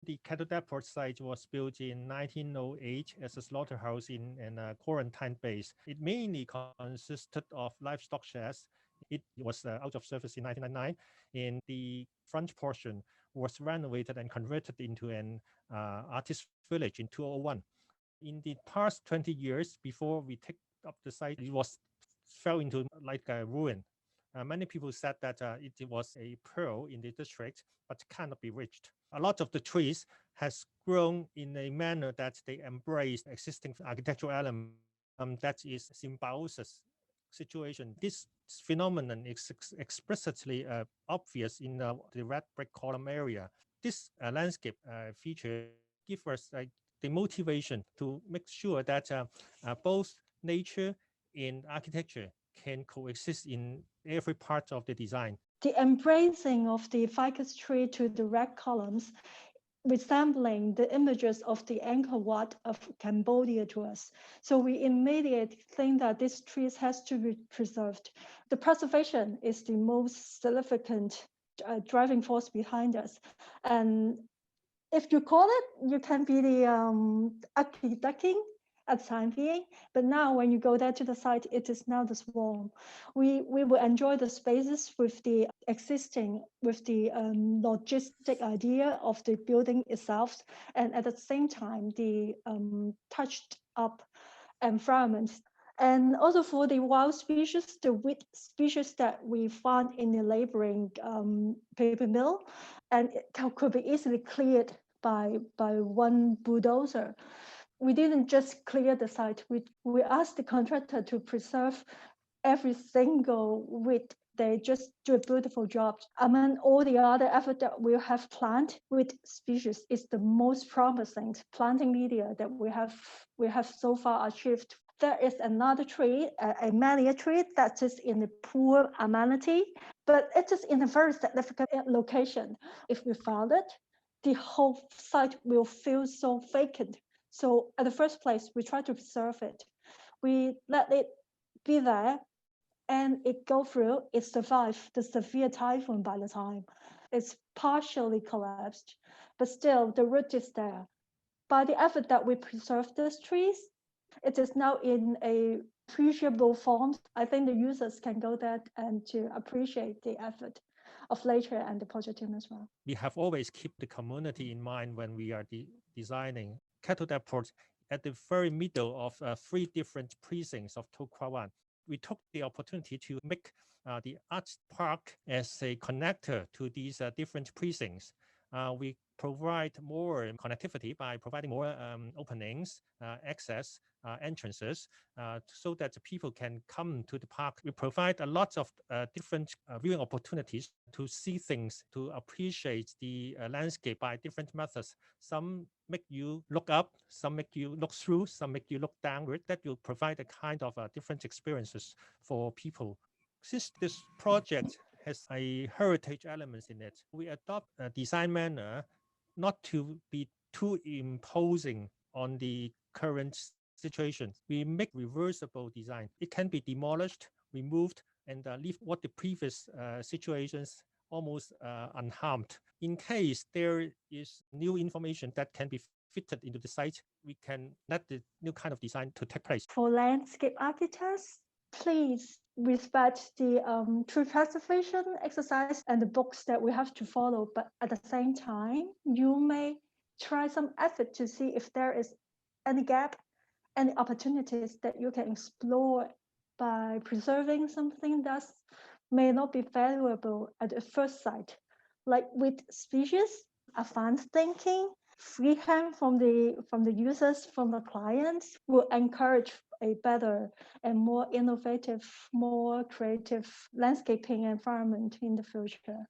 The cattle depot site was built in 1908 as a slaughterhouse in a quarantine base. It mainly consisted of livestock sheds. It was out of service in 1999, and the front portion was renovated and converted into an artist village in 2001. In the past 20 years, before we take up the site, it was fell into like a ruin. Many people said that it was a pearl in the district, but cannot be reached. A lot of the trees has grown in a manner that they embrace existing architectural elements. That is symbiosis situation. This phenomenon is explicitly obvious in the red brick column area. This landscape feature gives us the motivation to make sure that both nature and architecture can coexist in every part of the design. The embracing of the ficus tree to the red columns, resembling the images of the Angkor Wat of Cambodia to us. So we immediately think that this tree has to be preserved. The preservation is the most significant driving force behind us. And if you call it, you can be the ugly duckling at the time being, but now when you go there to the site, it is now the swarm. We will enjoy the spaces with the existing, with the logistic idea of the building itself, and at the same time, the touched up environment. And also for the wild species, the wheat species that we found in the neighboring paper mill, and it could be easily cleared by one bulldozer. We didn't just clear the site. We asked the contractor to preserve every single wheat. They just do a beautiful job. Among all the other effort that we have planned, wheat species is the most promising planting media that we have so far achieved. There is another tree, a manila tree that is in the poor amenity, but it is in a very significant location. If we found it, the whole site will feel so vacant. So at the first place, we try to preserve it. We let it be there, and it go through, it survived the severe typhoon by the time. It's partially collapsed, but still the root is there. By the effort that we preserve these trees, it is now in a appreciable form. I think the users can go there and to appreciate the effort of nature and the project team as well. We have always kept the community in mind when we are designing cattle depot at the very middle of three different precincts of To Kwa Wan. We took the opportunity to make the art park as a connector to these different precincts. We provide more connectivity by providing more openings, access, entrances, so that people can come to the park. We provide a lot of different viewing opportunities to see things, to appreciate the landscape by different methods. Some make you look up, some make you look through, some make you look downward. That will provide a kind of different experiences for people. Since this project has a heritage elements in it, we adopt a design manner not to be too imposing on the current situation. We make reversible design. It can be demolished, removed, and leave what the previous situations almost unharmed. In case there is new information that can be fitted into the site, we can let the new kind of design to take place. For landscape architects, please respect the tree preservation exercise and the books that we have to follow. But at the same time, you may try some effort to see if there is any gap, any opportunities that you can explore by preserving something that may not be valuable at the first sight, like with species, advanced thinking, freehand from the users, from the clients, will encourage a better and more innovative, more creative landscaping environment in the future.